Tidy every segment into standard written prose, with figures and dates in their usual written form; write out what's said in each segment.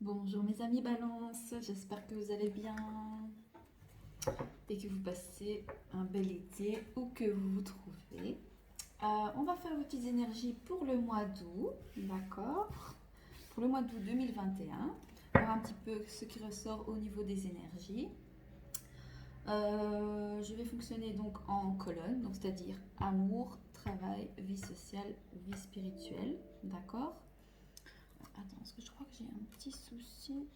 Bonjour mes amis Balance, j'espère que vous allez bien et que vous passez un bel été où que vous vous trouvez. On va faire vos petites énergies pour le mois d'août, d'accord? Pour le mois d'août 2021, voir un petit peu ce qui ressort au niveau des énergies. Je vais fonctionner donc en colonne, donc c'est-à-dire amour, travail, vie sociale, vie spirituelle, d'accord? Attends, parce que je crois que j'ai un petit souci.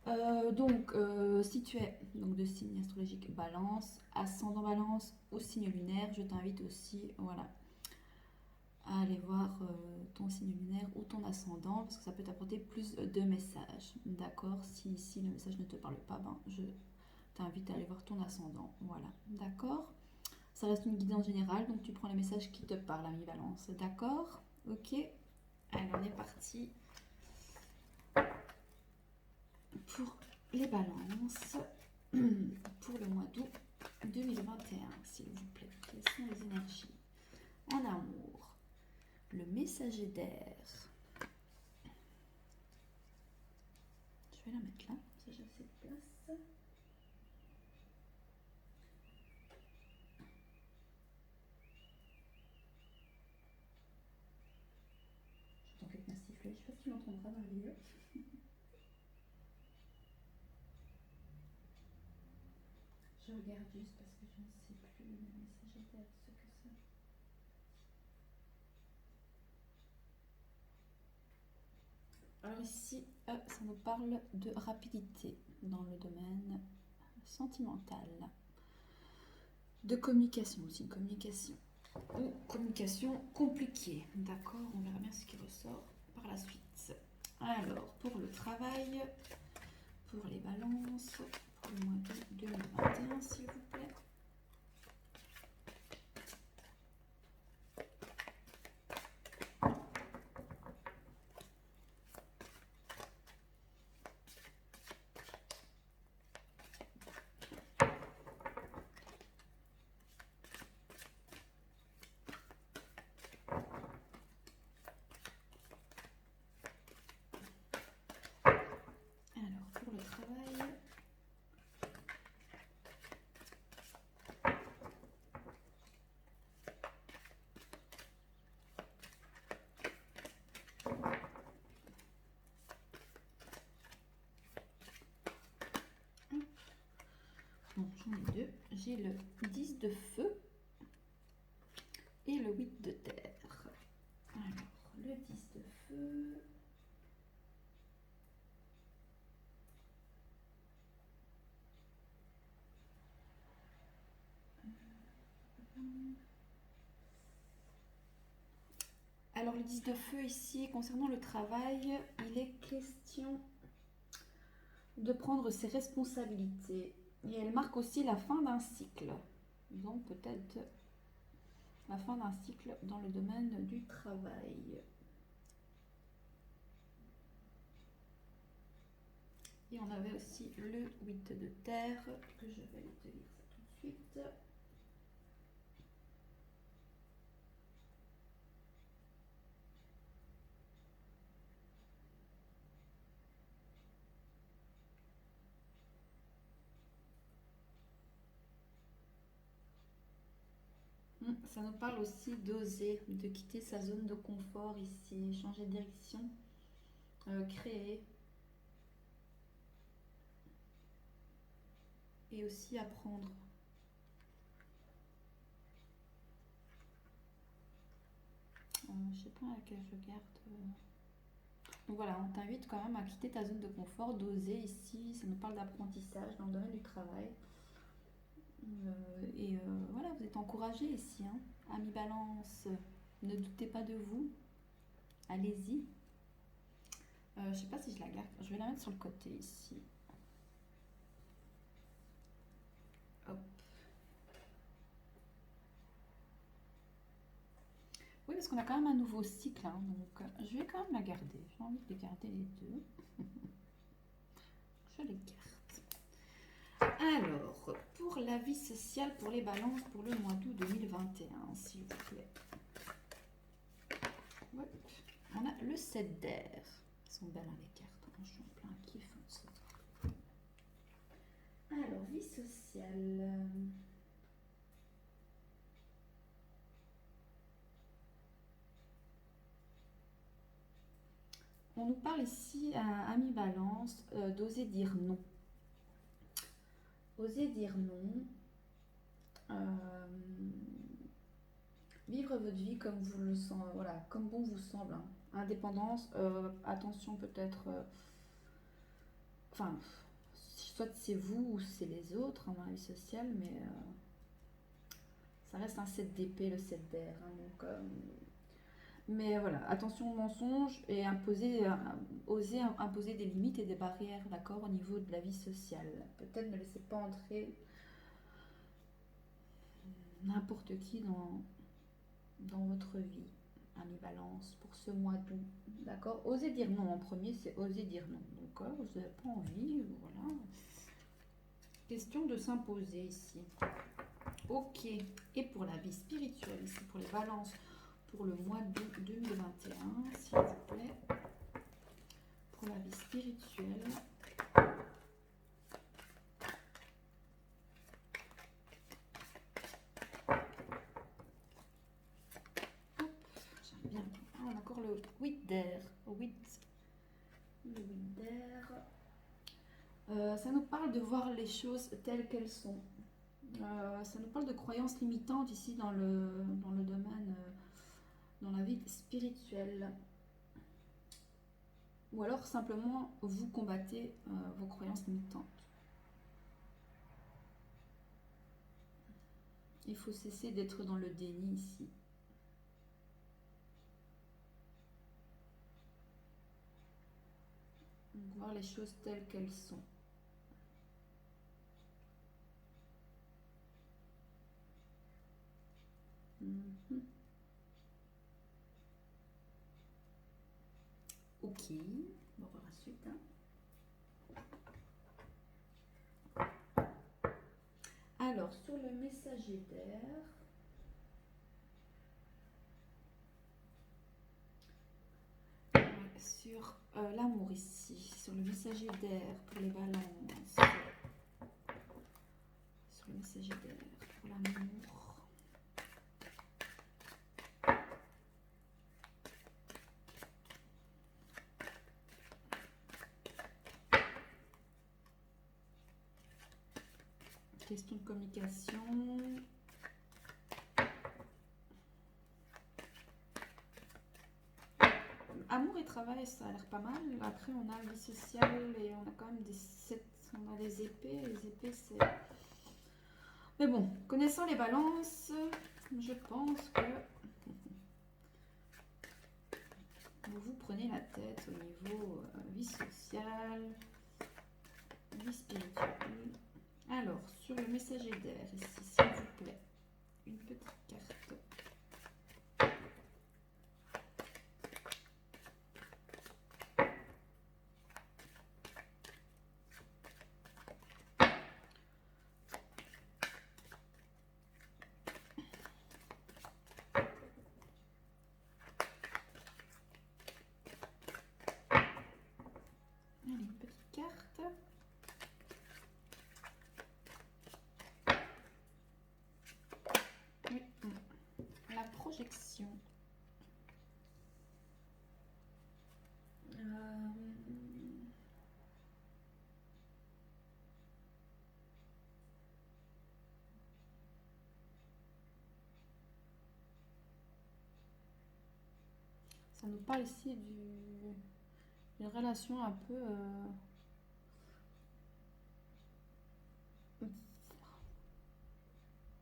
Voilà. Si tu es donc de signe astrologique Balance, ascendant Balance ou signe lunaire, je t'invite aussi, voilà, à aller voir ton signe lunaire ou ton ascendant parce que ça peut t'apporter plus de messages. D'accord? Si ici le message ne te parle pas, ben, je t'invite à aller voir ton ascendant. Voilà. D'accord? Ça reste une guidance générale, donc tu prends les messages qui te parlent, ami Balance. D'accord? Ok? Allez, on est parti pour les balances pour le mois d'août 2021, s'il vous plaît. Quelles sont les énergies en amour? Le messager d'air. Je vais la mettre là, ça j'ai assez de place. J'entends quelqu'un siffler, je sais pas si tu l'entendras dans la vidéo. Je regarde juste parce que je ne sais plus le messager d'air, ce que c'est. Alors ici, ça nous parle de rapidité dans le domaine sentimental. De communication aussi, une communication. Ou communication compliquée. D'accord, on verra bien ce qui ressort par la suite. Alors, pour le travail, pour les balances, pour le mois d'août 2021, s'il vous plaît. Alors, pour le travail, bon, j'en ai deux. J'ai le 10 de feu et le 8 de terre. Alors, le 10 de feu. Alors, le 10 de feu ici, concernant le travail, il est question de prendre ses responsabilités. Et elle marque aussi la fin d'un cycle. Donc, peut-être la fin d'un cycle dans le domaine du travail. Et on avait aussi le 8 de terre, que je vais te lire ça tout de suite. Ça nous parle aussi d'oser, de quitter sa zone de confort ici, changer de direction, créer. Et aussi apprendre. Je sais pas laquelle je garde. Donc voilà, on t'invite quand même à quitter ta zone de confort, d'oser ici. Ça nous parle d'apprentissage dans le domaine du travail. Voilà, vous êtes encouragés ici. Hein. Amis Balance, ne doutez pas de vous. Allez-y. Je sais pas si je la garde. Je vais la mettre sur le côté ici. Hop. Oui, parce qu'on a quand même un nouveau cycle. Hein, donc, je vais quand même la garder. J'ai envie de les garder les deux. Je les garde. Alors, pour la vie sociale, pour les balances, pour le mois d'août 2021, s'il vous plaît. Ouais. On a le 7 d'air. Elles sont belles hein, les cartes. Je suis en plein kiff. Alors, vie sociale. On nous parle ici, ami Balance, d'oser dire non. Oser dire non. Vivre votre vie comme vous le sentez, voilà, comme bon vous semble. Hein. Indépendance, attention peut-être, enfin, soit c'est vous ou c'est les autres hein, dans la vie sociale, mais ça reste un 7 d'épée, le 7 d'air. Hein, donc, mais voilà, attention au mensonge et oser imposer des limites et des barrières, d'accord, au niveau de la vie sociale. Peut-être ne laissez pas entrer n'importe qui dans votre vie, ami Balance, pour ce mois d'août. D'accord. Osez dire non en premier, c'est oser dire non. D'accord. Vous n'avez pas envie, voilà. Question de s'imposer ici. Ok. Et pour la vie spirituelle, ici, pour les balances, pour le mois d'août 2021, s'il vous plaît. Pour la vie spirituelle. Hop, j'aime bien. Ah, on a encore le 8 d'air. Le 8 d'air. Ça nous parle de voir les choses telles qu'elles sont. Ça nous parle de croyances limitantes ici dans le domaine, dans la vie spirituelle. Ou alors simplement vous combattez vos croyances limitantes. Il faut cesser d'être dans le déni ici. Donc, voir les choses telles qu'elles sont. Ok, on va voir la suite. Hein. Alors, sur le messager d'air, sur l'amour ici, sur le messager d'air pour les balances, sur le messager d'air pour l'amour. Question de communication. Amour et travail, ça a l'air pas mal. Après, on a vie sociale et on a quand même on a des épées. Les épées, c'est... Mais bon, connaissant les balances, je pense que vous vous prenez la tête au niveau vie sociale, vie spirituelle. Alors, sur le messager d'air, ici, s'il vous plaît, une petite carte. Allez, une petite carte. Oui, la projection. Ça nous parle ici d'une relation un peu...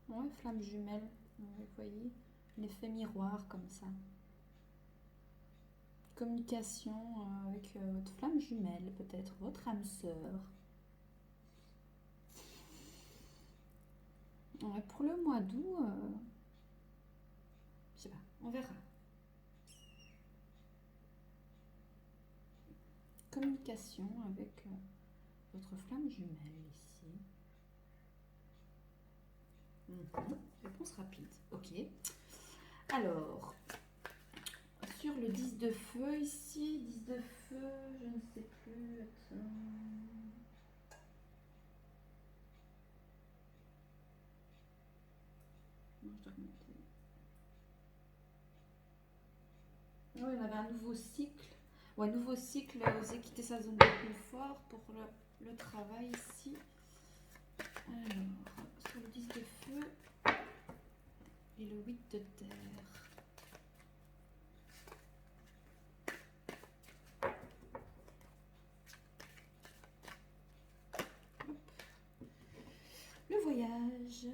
ouais, flamme jumelle, vous voyez, l'effet miroir comme ça. Communication avec votre flamme jumelle, peut-être votre âme sœur. Ouais, pour le mois d'août, je sais pas, on verra. Communication avec votre flamme jumelle ici. Réponse rapide, ok. Alors, sur le 10 de feu ici, 10 de feu, je ne sais plus, attends. Non, je dois remonter. Oui, on avait un nouveau cycle. Ouais, nouveau cycle, oser quitter sa zone de confort pour le travail ici. Alors, sur le 10 de feu et le 8 de terre. Hop. Le voyage.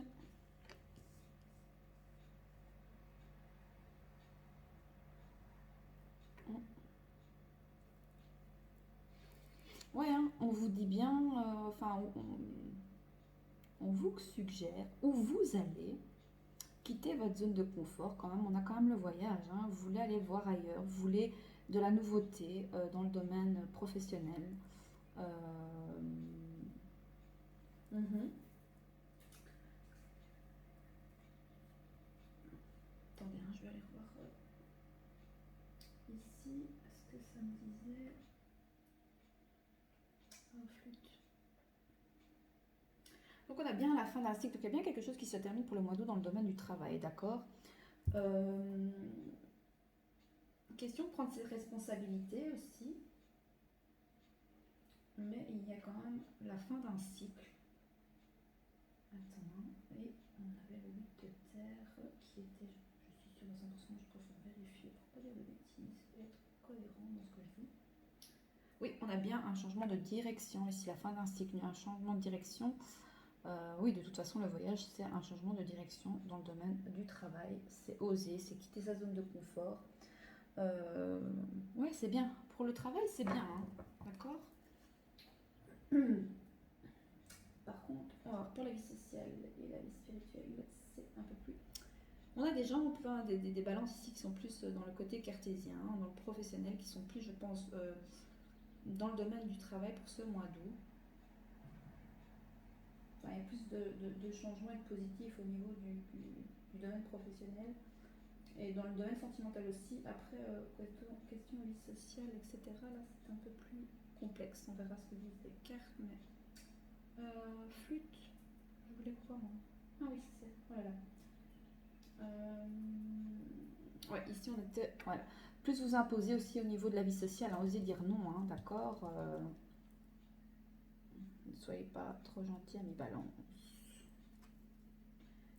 Ouais, hein, on vous dit bien, enfin, on vous suggère où vous allez quitter votre zone de confort. Quand même, on a quand même le voyage. Hein, vous voulez aller voir ailleurs, vous voulez de la nouveauté dans le domaine professionnel. Euh, mhm. Attendez, hein, je vais aller revoir ici. Est-ce que ça me disait flûte. Donc on a bien la fin d'un cycle, donc il y a bien quelque chose qui se termine pour le mois d'août dans le domaine du travail, d'accord. Question de prendre ses responsabilités aussi, mais il y a quand même la fin d'un cycle. Attends, et on avait le 8 de terre qui était, je suis sûre à 100%, je préfère vérifier pour pas dire de bêtises et être cohérent dans ce que je dis. Oui, on a bien un changement de direction ici, la fin d'un cycle, il y a un changement de direction. Oui, de toute façon, le voyage, c'est un changement de direction dans le domaine du travail. C'est oser, c'est quitter sa zone de confort. Ouais, c'est bien. Pour le travail, c'est bien, hein. D'accord. Par contre, alors, pour la vie sociale et la vie spirituelle, c'est un peu plus. On a des gens, des balances ici qui sont plus dans le côté cartésien, dans le professionnel, qui sont plus, je pense, dans le domaine du travail pour ce mois d'août. Enfin, il y a plus de changements et de positifs au niveau du domaine professionnel. Et dans le domaine sentimental aussi, après, question vie sociale, etc., là, c'est un peu plus complexe. On verra ce que disent les cartes, mais... flûte, je voulais quoi, moi? Ah oui, c'est ça, voilà. Ouais, ici, on était... Voilà. Plus vous imposez aussi au niveau de la vie sociale, hein, osez dire non, hein, d'accord. Ne soyez pas trop gentil à mi-balance.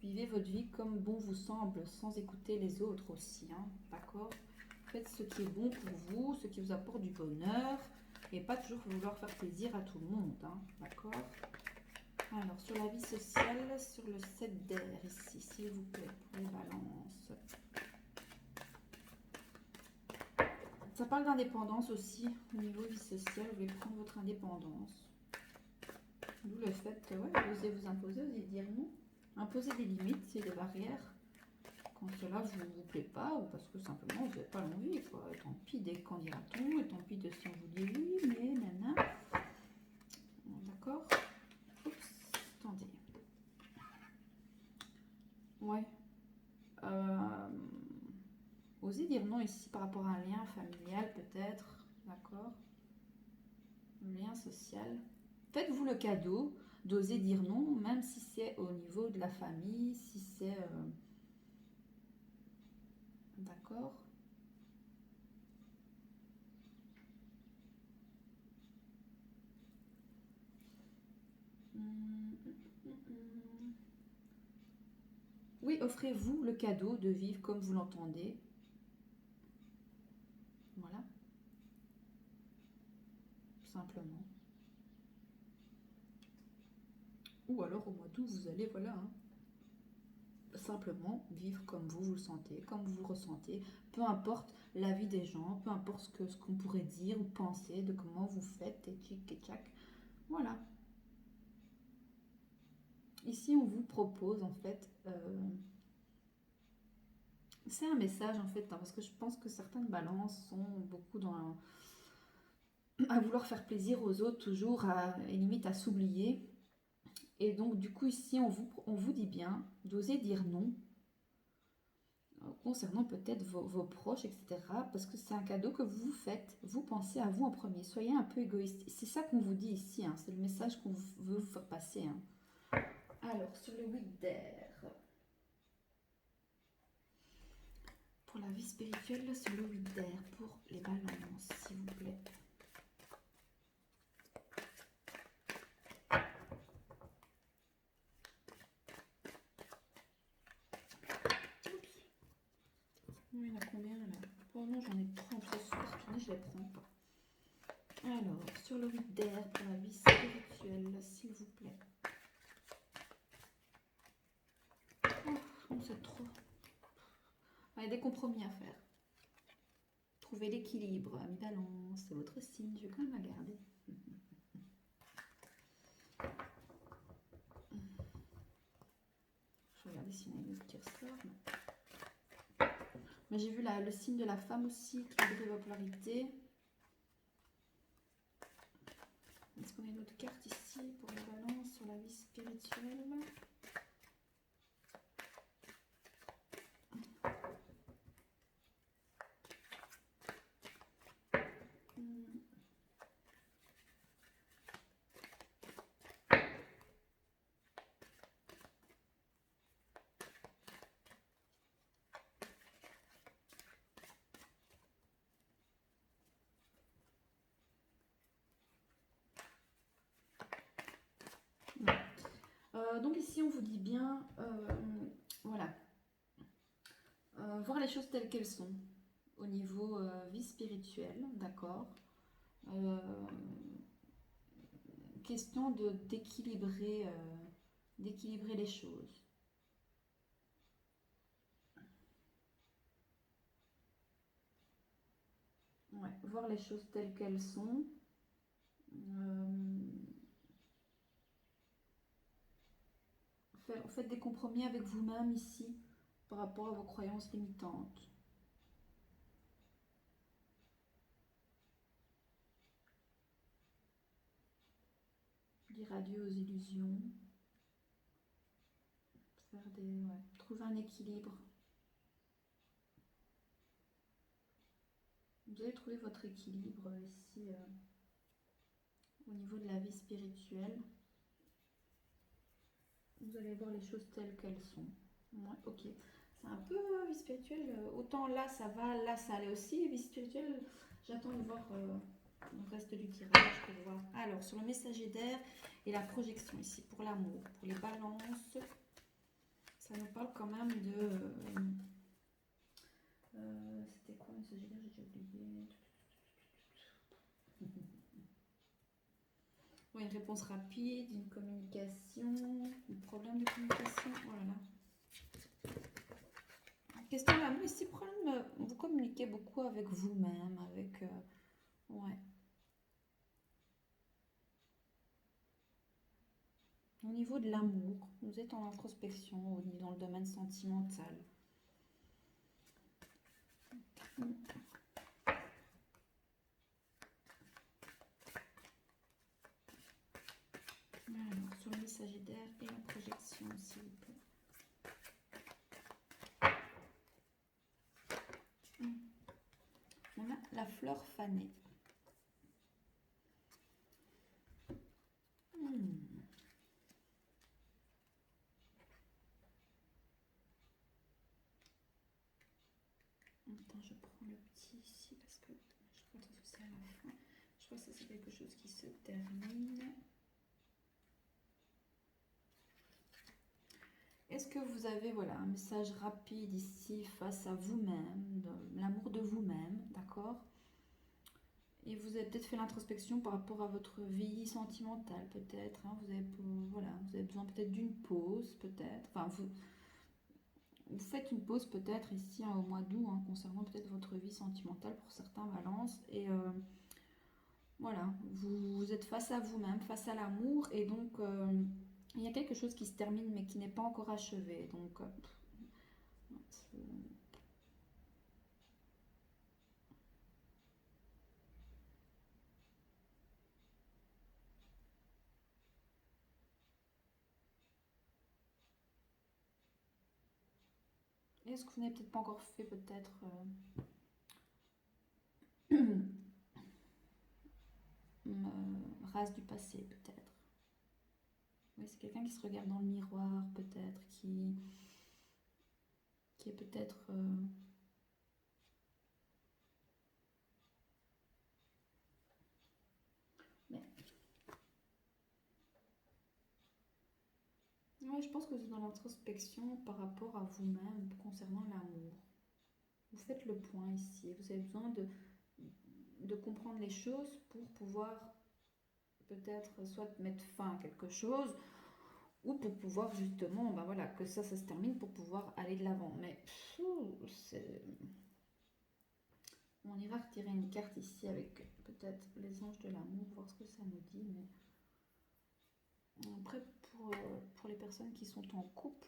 Vivez votre vie comme bon vous semble, sans écouter les autres aussi, hein, d'accord. Faites ce qui est bon pour vous, ce qui vous apporte du bonheur, et pas toujours vouloir faire plaisir à tout le monde, hein, d'accord. Alors, sur la vie sociale, sur le 7 d'air ici, s'il vous plaît, pour les balances. Ça parle d'indépendance aussi, au niveau vie sociale, vous voulez prendre votre indépendance. D'où le fait que, ouais, osez vous imposer, osez dire non. Imposer des limites, c'est des barrières. Quand cela ne vous plaît pas, ou parce que simplement vous n'avez pas l'envie, quoi. Et tant pis des qu'en dira-t-on, et tant pis de si on vous dit oui, mais nana. D'accord. Oups, attendez. Ouais. Osez dire non ici par rapport à un lien familial peut-être, d'accord. Un lien social. Faites-vous le cadeau d'oser dire non, même si c'est au niveau de la famille, si c'est... D'accord. Oui, offrez-vous le cadeau de vivre comme vous l'entendez. Voilà. Simplement. Ou alors au mois d'août, vous allez, voilà, hein, simplement vivre comme vous le sentez, comme vous le ressentez. Peu importe l'avis des gens, peu importe ce qu'on pourrait dire ou penser de comment vous faites, et tchic et tchac. Voilà. Ici, on vous propose en fait... c'est un message en fait, hein, parce que je pense que certaines balances sont beaucoup dans... à vouloir faire plaisir aux autres, toujours, et limite à s'oublier. Et donc, du coup, ici, on vous dit bien d'oser dire non. concernant peut-être vos proches, etc. Parce que c'est un cadeau que vous vous faites. Vous pensez à vous en premier. Soyez un peu égoïste. C'est ça qu'on vous dit ici, hein. C'est le message qu'on veut vous faire passer, hein. Alors, sur le 8 d'air. Pour la vie spirituelle, là, sur le 8 d'air, pour les balances, s'il vous plaît. Il y en a combien là? Oh non, j'en ai 30 ce soir. Je les prends. Alors, sur le 8 d'air, pour la vie spirituelle, s'il vous plaît. Oh, non, c'est trop. Il y a des compromis à faire. Trouvez l'équilibre, ami balance, c'est votre signe. Je vais quand même la garder. Je vais regarder s'il y en a une autre qui ressort. Mais j'ai vu le signe de la femme aussi, équilibrer vos polarités. Est-ce qu'on a une autre carte ici pour la balance sur la vie spirituelle? Donc ici, on vous dit bien, voilà, voir les choses telles qu'elles sont au niveau vie spirituelle, d'accord. Question d'équilibrer les choses. Ouais, voir les choses telles qu'elles sont. Faites des compromis avec vous-même ici par rapport à vos croyances limitantes. Dire adieu aux illusions. Trouver un équilibre. Vous allez trouver votre équilibre ici au niveau de la vie spirituelle. Vous allez voir les choses telles qu'elles sont. Ouais, ok. C'est un peu vie spirituelle. Autant là ça va, là ça allait aussi. Vie spirituelle, j'attends de voir le reste du tirage pour voir. Alors, sur le messager d'air et la projection ici pour l'amour, pour les balances, ça nous parle quand même de. C'était quoi le messager d'air? J'ai déjà oublié. Oui, une réponse rapide, une communication, un problème de communication. Oh là là. Question de l'amour, ici, problème, vous communiquez beaucoup avec vous-même, avec. Ouais. Au niveau de l'amour, vous êtes en introspection, dans le domaine sentimental. Alors, sur le messager d'air et la projection, s'il vous plaît. On a la fleur fanée. Attends, je prends le petit ici parce que je crois que c'est à la fin. Je crois que ça c'est quelque chose qui se termine. Est-ce que vous avez un message rapide ici face à vous-même, l'amour de vous-même, d'accord? Et vous avez peut-être fait l'introspection par rapport à votre vie sentimentale, peut-être. Hein, vous avez besoin peut-être d'une pause, peut-être. Enfin, vous faites une pause peut-être ici au mois d'août, hein, concernant peut-être votre vie sentimentale pour certains balances. Et voilà, vous êtes face à vous-même, face à l'amour. Et donc, il y a quelque chose qui se termine mais qui n'est pas encore achevé. Donc, Est-ce que vous n'avez peut-être pas encore fait peut-être race du passé peut-être. Oui, c'est quelqu'un qui se regarde dans le miroir peut-être, qui est peut-être... Mais... Ouais, je pense que vous êtes dans l'introspection par rapport à vous-même concernant l'amour. Vous faites le point ici. Vous avez besoin de comprendre les choses pour pouvoir peut-être soit mettre fin à quelque chose ou pour pouvoir justement, ben voilà, que ça se termine pour pouvoir aller de l'avant. Mais on ira retirer une carte ici avec peut-être les anges de l'amour, voir ce que ça nous dit. Mais après, pour les personnes qui sont en couple,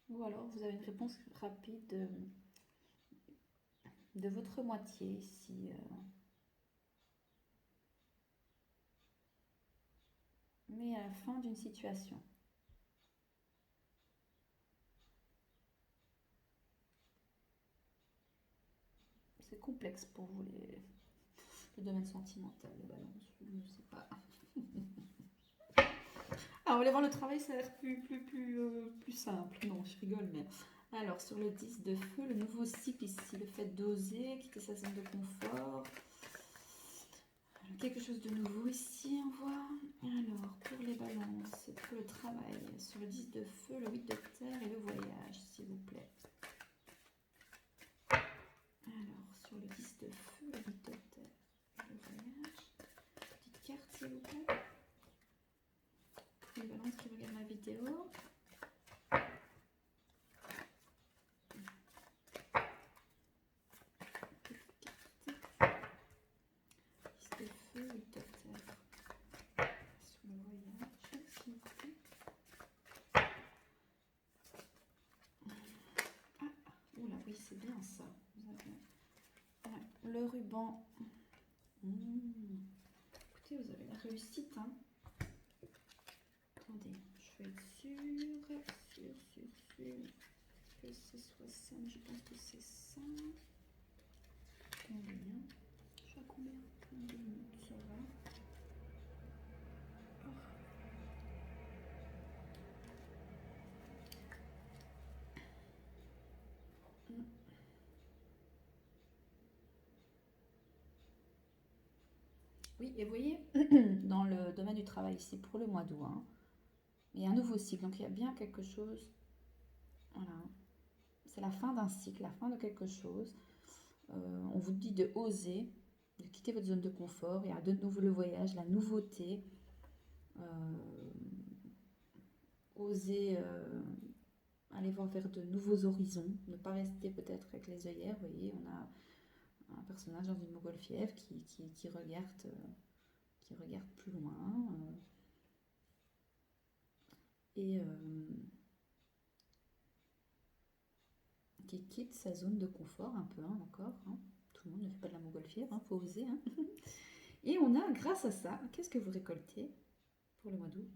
ou alors vous avez une réponse rapide de votre moitié ici. Mais à la fin d'une situation. C'est complexe pour vous, le domaine sentimental, les balances, je ne sais pas. Ah, on va aller voir le travail, ça a l'air plus simple. Non, je rigole, mais... Alors, sur le 10 de feu, le nouveau cycle ici, le fait d'oser, quitter sa zone de confort. Quelque chose de nouveau ici, on voit. Alors, pour les balances, pour le travail, sur le 10 de feu, le 8 de terre et le voyage, s'il vous plaît. Alors, sur le 10 de feu, le 8 de terre et le voyage. Petite carte, s'il vous plaît. Pour les balances qui regardent la vidéo. Oui, c'est bien ça. Vous avez... ouais, le ruban. Écoutez, vous avez la réussite. Hein. Attendez, je vais être sûre que ce soit ça. Mais je pense que c'est ça. Combien? Je sais combien? 2 minutes, ça va. Oh. Oui, et vous voyez, dans le domaine du travail ici, pour le mois d'août, hein, il y a un nouveau cycle. Donc il y a bien quelque chose. Voilà. C'est la fin d'un cycle, la fin de quelque chose. On vous dit de oser, de quitter votre zone de confort. Il y a de nouveau le voyage, la nouveauté. Oser aller voir vers de nouveaux horizons. Ne pas rester peut-être avec les œillères. Vous voyez, on a un personnage dans une montgolfière qui regarde plus loin. Et qui quitte sa zone de confort un peu, hein, d'accord, hein. Tout le monde ne fait pas de la montgolfière, il faut oser. Hein. Et on a, grâce à ça, qu'est-ce que vous récoltez pour le mois d'août?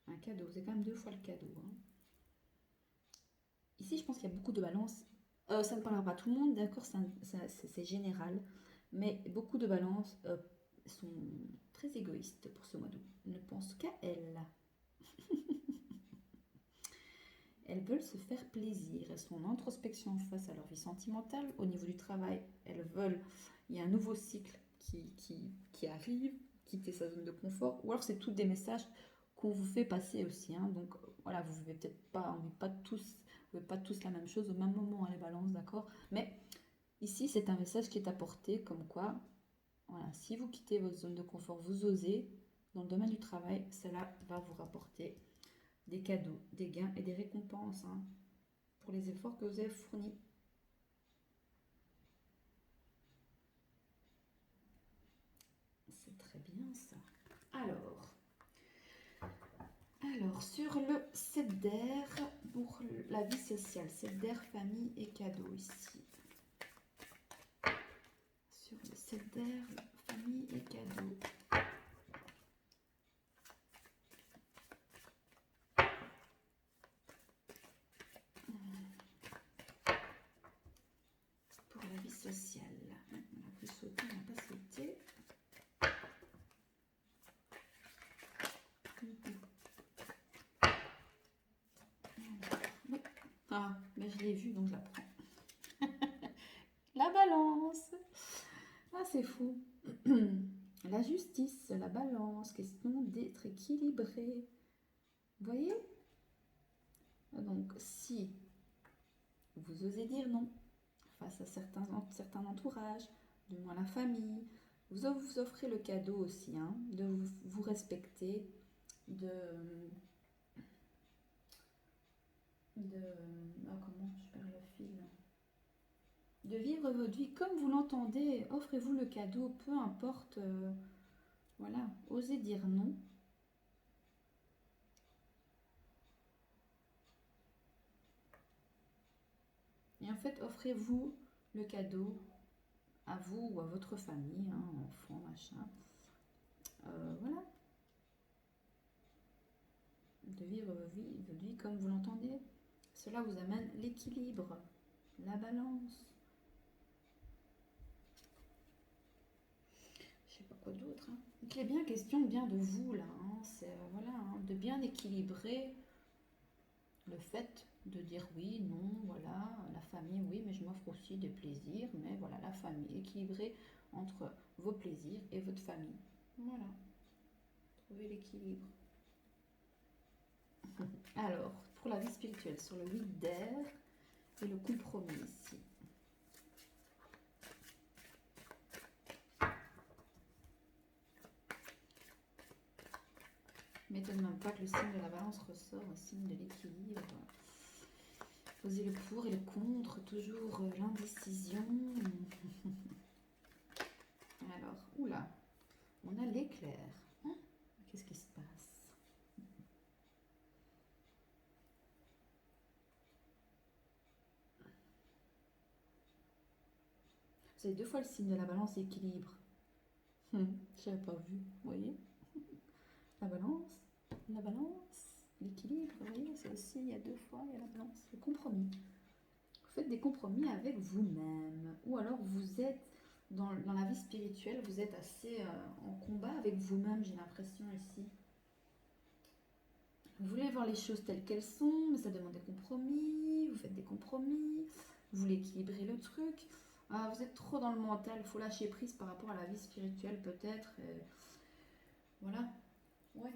Un cadeau, c'est quand même 2 fois le cadeau. Hein. Ici, je pense qu'il y a beaucoup de balances. Ça ne parlera pas à tout le monde, d'accord, c'est général. Mais beaucoup de balances sont très égoïstes pour ce mois d'août. Ne pensent qu'à elles. Elles veulent se faire plaisir. Elles sont en introspection face à leur vie sentimentale. Au niveau du travail, elles veulent... Il y a un nouveau cycle qui arrive, quitter sa zone de confort. Ou alors c'est tous des messages qu'on vous fait passer aussi. Hein. Donc voilà, vous ne vivez peut-être pas, on vit pas tous, vous pas tous la même chose au même moment, hein, les balances, d'accord. Mais ici, c'est un message qui est apporté comme quoi, voilà, si vous quittez votre zone de confort, vous osez, dans le domaine du travail, cela va vous rapporter des cadeaux, des gains et des récompenses hein, pour les efforts que vous avez fournis. C'est très bien ça. Alors Alors, sur le 7 d'air, pour la vie sociale, 7 d'air, famille et cadeaux ici. Sur le 7 d'air, famille et cadeaux. Pour la vie sociale. On a pu sauter, on n'a pas sauté. Oui. Ah, mais je l'ai vu, donc je la prends. La balance. Ah, c'est fou. La justice, la balance, question d'être équilibré. Vous voyez? Donc, si vous osez dire non face à certains entourages, du moins la famille, vous offrez le cadeau aussi, hein, de vous respecter, comment je perds le fil, de vivre votre vie comme vous l'entendez. Offrez-vous le cadeau, peu importe, voilà, osez dire non. Et en fait, offrez-vous le cadeau à vous ou à votre famille, hein, enfant, machin. Voilà. De vivre votre vie comme vous l'entendez. Cela vous amène l'équilibre, la balance. Je sais pas quoi d'autre. Hein. Il est bien question bien de vous là. Hein. C'est voilà, hein, de bien équilibrer le fait de dire oui, non, voilà, la famille, oui, mais je m'offre aussi des plaisirs, mais voilà, la famille, équilibrer entre vos plaisirs et votre famille. Voilà, trouver l'équilibre. Alors, pour la vie spirituelle, sur le 8 d'air et le compromis ici. M'étonne même pas que le signe de la balance ressort, un signe de l'équilibre. Poser le pour et le contre, toujours l'indécision. Alors, oula, on a l'éclair. Hein, qu'est-ce qui se passe? Vous avez deux fois le signe de la balance et équilibre. Je n'avais pas vu, vous voyez? La balance, l'équilibre, vous voyez, c'est aussi, il y a deux fois, il y a la balance, le compromis. Vous faites des compromis avec vous-même, ou alors vous êtes dans la vie spirituelle, vous êtes assez en combat avec vous-même, j'ai l'impression ici. Vous voulez voir les choses telles qu'elles sont, mais ça demande des compromis, vous faites des compromis, vous voulez équilibrer le truc. Ah, vous êtes trop dans le mental, il faut lâcher prise par rapport à la vie spirituelle peut-être. Voilà, ouais.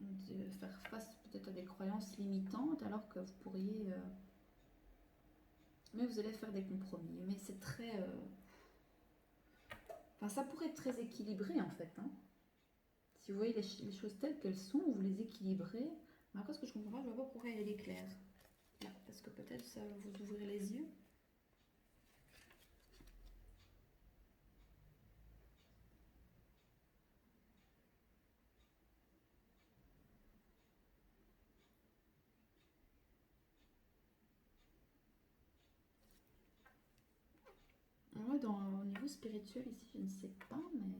De faire face peut-être à des croyances limitantes alors que vous pourriez... Mais vous allez faire des compromis. Mais c'est très... Enfin, ça pourrait être très équilibré en fait. Hein. Si vous voyez les choses telles qu'elles sont, vous les équilibrez. Mais après, ce que je comprends pas, je vois pas pourquoi elle est claire. Là, parce que peut-être ça vous ouvrir les yeux. Moi, au niveau spirituel, ici, je ne sais pas, mais...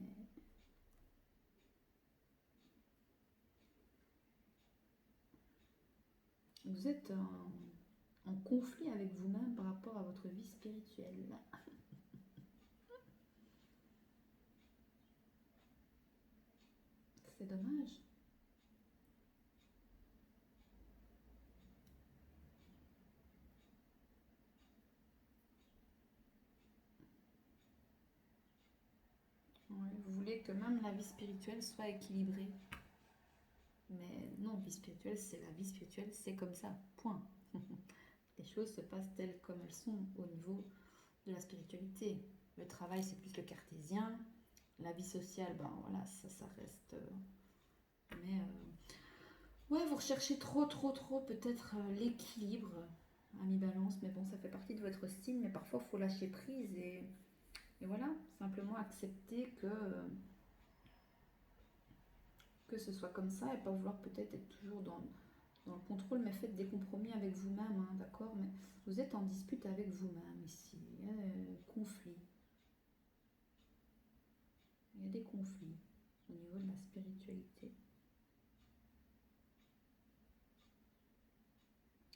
Vous êtes en conflit avec vous-même par rapport à votre vie spirituelle. C'est dommage. Ouais, vous voulez que même la vie spirituelle soit équilibrée. Mais non, vie spirituelle, c'est la vie spirituelle, c'est comme ça, point. Les choses se passent telles comme elles sont au niveau de la spiritualité. Le travail, c'est plus le cartésien. La vie sociale, ben voilà, ça reste... mais ouais, vous recherchez trop peut-être l'équilibre à mi-balance. Mais bon, ça fait partie de votre signe. Mais parfois, il faut lâcher prise et voilà, simplement accepter que... que ce soit comme ça et pas vouloir peut-être être toujours dans le contrôle, mais faites des compromis avec vous-même, hein, d'accord? Mais vous êtes en dispute avec vous-même ici. Il y a conflit. Il y a des conflits au niveau de la spiritualité.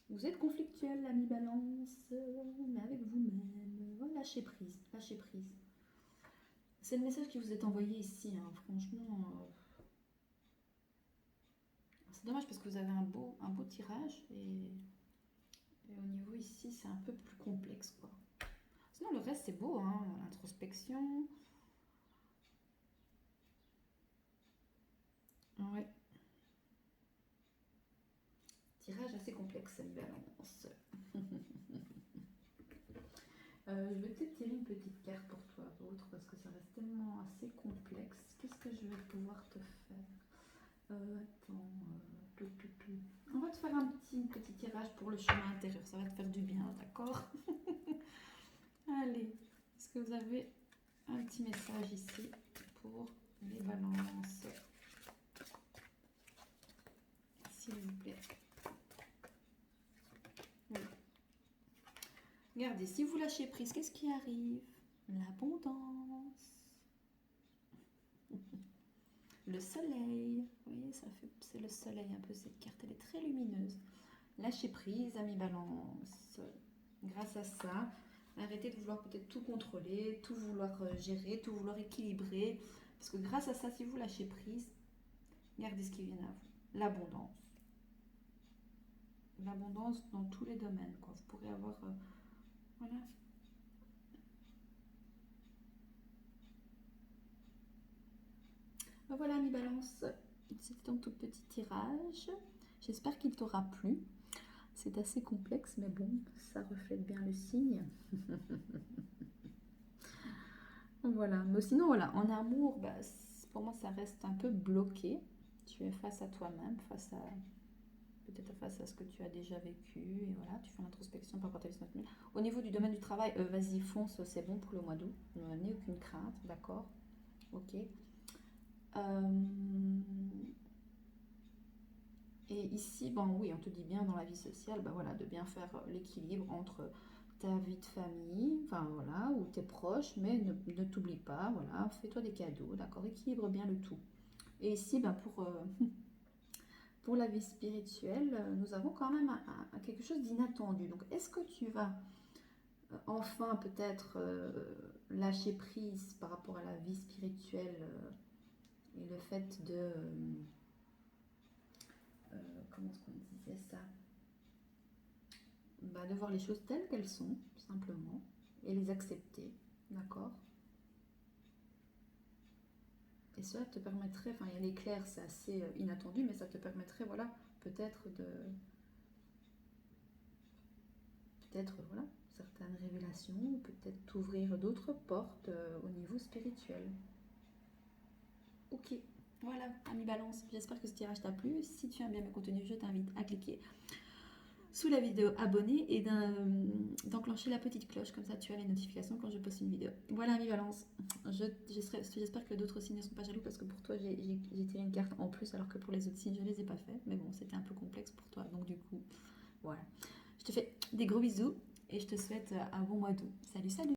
Vous êtes conflictuel, l'ami Balance, mais avec vous-même. Oh, lâchez prise, lâchez prise. C'est le message qui vous est envoyé ici, hein, franchement. C'est dommage parce que vous avez un beau tirage et au niveau ici, c'est un peu plus complexe, quoi. Sinon, le reste, c'est beau, hein, introspection. Ouais. Tirage assez complexe, ami Balance. Je vais peut-être tirer une petite carte pour toi, autre, parce que ça reste tellement assez complexe. Qu'est-ce que je vais pouvoir te faire? Attends. On va te faire un petit tirage pour le chemin intérieur. Ça va te faire du bien, d'accord? Allez. Est-ce que vous avez un petit message ici pour les balances? S'il vous plaît. Oui. Regardez, si vous lâchez prise, qu'est-ce qui arrive? L'abondance. Le soleil. Vous voyez, c'est le soleil un peu cette carte. Elle est très lumineuse. Lâchez prise, ami Balance. Grâce à ça, arrêtez de vouloir peut-être tout contrôler, tout vouloir gérer, tout vouloir équilibrer. Parce que grâce à ça, si vous lâchez prise, regardez ce qui vient à vous. L'abondance. L'abondance dans tous les domaines, quoi. Vous pourrez avoir... voilà. Ben voilà, ami Balance. C'était ton tout petit tirage. J'espère qu'il t'aura plu. C'est assez complexe, mais bon, ça reflète bien le signe. Voilà. Mais sinon, voilà, en amour, bah, pour moi, ça reste un peu bloqué. Tu es face à toi-même, peut-être face à ce que tu as déjà vécu, et voilà, tu fais l'introspection par rapport à ta vie. Au niveau du domaine du travail, vas-y, fonce, c'est bon pour le mois d'août. N'ayez aucune crainte, d'accord? Ok. Et ici, bon oui, on te dit bien dans la vie sociale, bah voilà, de bien faire l'équilibre entre ta vie de famille, enfin voilà, ou tes proches, mais ne t'oublie pas, voilà, fais-toi des cadeaux, d'accord, équilibre bien le tout. Et ici, bah pour la vie spirituelle, nous avons quand même quelque chose d'inattendu. Donc, est-ce que tu vas enfin peut-être lâcher prise par rapport à la vie spirituelle et le fait de... comment est-ce qu'on disait ça? Bah, de voir les choses telles qu'elles sont, tout simplement, et les accepter, d'accord? Et cela te permettrait, enfin il y a l'éclair, c'est assez inattendu, mais ça te permettrait, voilà, peut-être voilà, certaines révélations, ou peut-être t'ouvrir d'autres portes au niveau spirituel. Ok, voilà, ami Balance, j'espère que ce tirage t'a plu. Si tu aimes bien mes contenus, je t'invite à cliquer sous la vidéo abonner et d'enclencher la petite cloche, comme ça tu as les notifications quand je poste une vidéo. Voilà, ami Balance, j'espère que d'autres signes ne sont pas jaloux parce que pour toi j'ai tiré une carte en plus alors que pour les autres signes je ne les ai pas fait, mais bon c'était un peu complexe pour toi, donc du coup voilà. Je te fais des gros bisous et je te souhaite un bon mois d'août. Salut, salut!